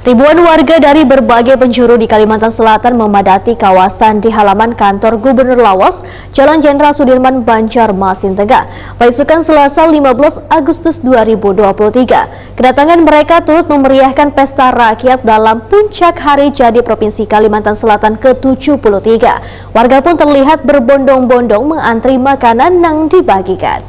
Ribuan warga dari berbagai penjuru di Kalimantan Selatan memadati kawasan di halaman kantor Gubernur Lawas, Jalan Jenderal Sudirman, Banjarmasin Tengah, Paisukan Selasa 15 Agustus 2023. Kedatangan mereka turut memeriahkan pesta rakyat dalam puncak Hari Jadi Provinsi Kalimantan Selatan ke-73. Warga pun terlihat berbondong-bondong mengantri makanan yang dibagikan.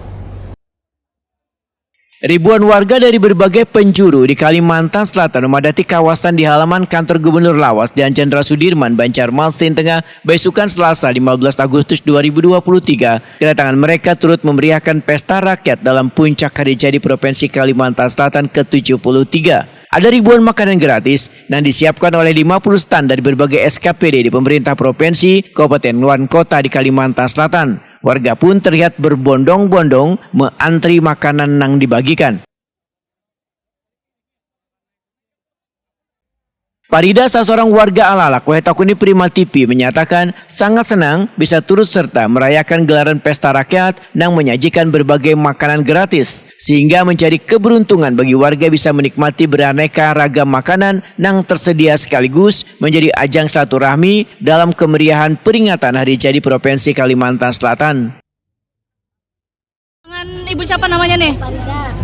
Ribuan warga dari berbagai penjuru di Kalimantan Selatan memadati kawasan di halaman kantor Gubernur Lawas dan Jenderal Sudirman, Banjarmasin Tengah, Baisukan Selasa 15 Agustus 2023. Kedatangan mereka turut memeriahkan pesta rakyat dalam puncak Hari Jadi Provinsi Kalimantan Selatan ke-73. Ada ribuan makanan gratis yang disiapkan oleh 50 stand dari berbagai SKPD di pemerintah provinsi, kabupaten, dan kota di Kalimantan Selatan. Warga pun terlihat berbondong-bondong mengantri makanan yang dibagikan. Parida, salah seorang warga Alalak, Wetakuni Prima TV, menyatakan sangat senang bisa turut serta merayakan gelaran pesta rakyat yang menyajikan berbagai makanan gratis, sehingga menjadi keberuntungan bagi warga bisa menikmati beraneka ragam makanan yang tersedia sekaligus menjadi ajang silaturahmi dalam kemeriahan peringatan Hari Jadi Provinsi Kalimantan Selatan. Ibu siapa namanya nih?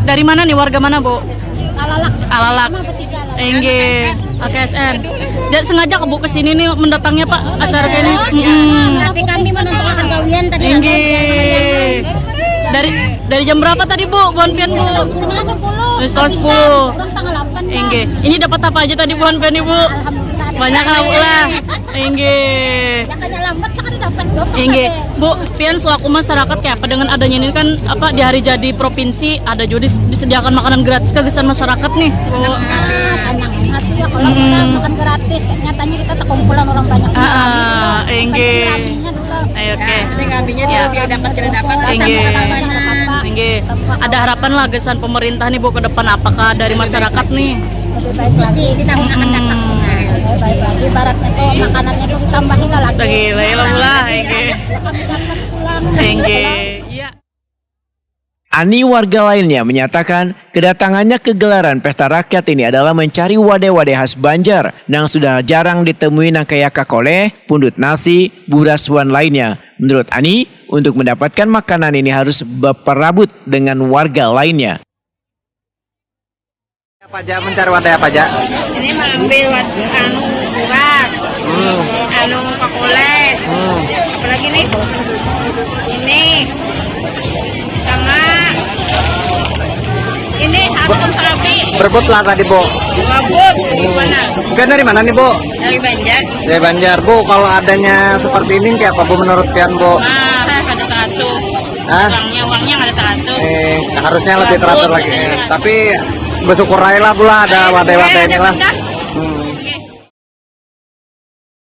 Dari mana nih, warga mana, Bu? Alalak. Alalak. Enggih. AKSN. Dia sengaja ke Bu kesini nih mendatangnya Pak acara kayak ini. Tapi kami menonton gawian tadi. Enggih. Dari jam berapa tadi Bu? Buan-pian Bu? Setengah 10. Setengah 10. Kurang tanggal 8. Enggih. Ini dapat apa aja tadi buan-pian Ibu? Banyak lah. Enggih. Jakanya lambat sekali dapat. Enggih. Bu, pian selaku masyarakat kayak apa dengan adanya ini kan apa di Hari Jadi Provinsi ada juga disediakan makanan gratis ke gesan masyarakat nih. Bu. Senang. Satu ya kalau kita makan gratis, nyatanya kita terkumpulan orang banyak. Enggih. Oke. Dia dapat kita dapat. Enggih. Ada harapan lah gesan pemerintah nih Bu ke depan, apakah dari masyarakat nih? Lebih baik lagi di tahun akan datang. Lebih baik lagi ibaratnya tuh makanannya tuh ditambahin lagi. Lagi lah, enggih. Enggih. Iya. Ani, warga lainnya, menyatakan kedatangannya ke gelaran pesta rakyat ini adalah mencari wadah-wadah khas Banjar yang sudah jarang ditemui nang kayak kakole, pundut nasi, burasuan lainnya. Menurut Ani, untuk mendapatkan makanan ini harus berperabot dengan warga lainnya. Apa aja mencari wadah apa aja? Ini mengambil burak, kakole, apalagi nih? Ini sama ini asam sapi. Berebut lah tadi, Bu. Gabut, gimana? Bukan dari mana nih, Bu? Dari Banjar. Dari Banjar, Bu. Kalau adanya seperti ini kayak apa, Bu, menurut kalian, Bu? Ada teratur. Hah? Uangnya nggak ada teratur. Harusnya lebih teratur lagi. Tapi bersyukur aja lah, Bu, lah ada wadah-wadah ini lah.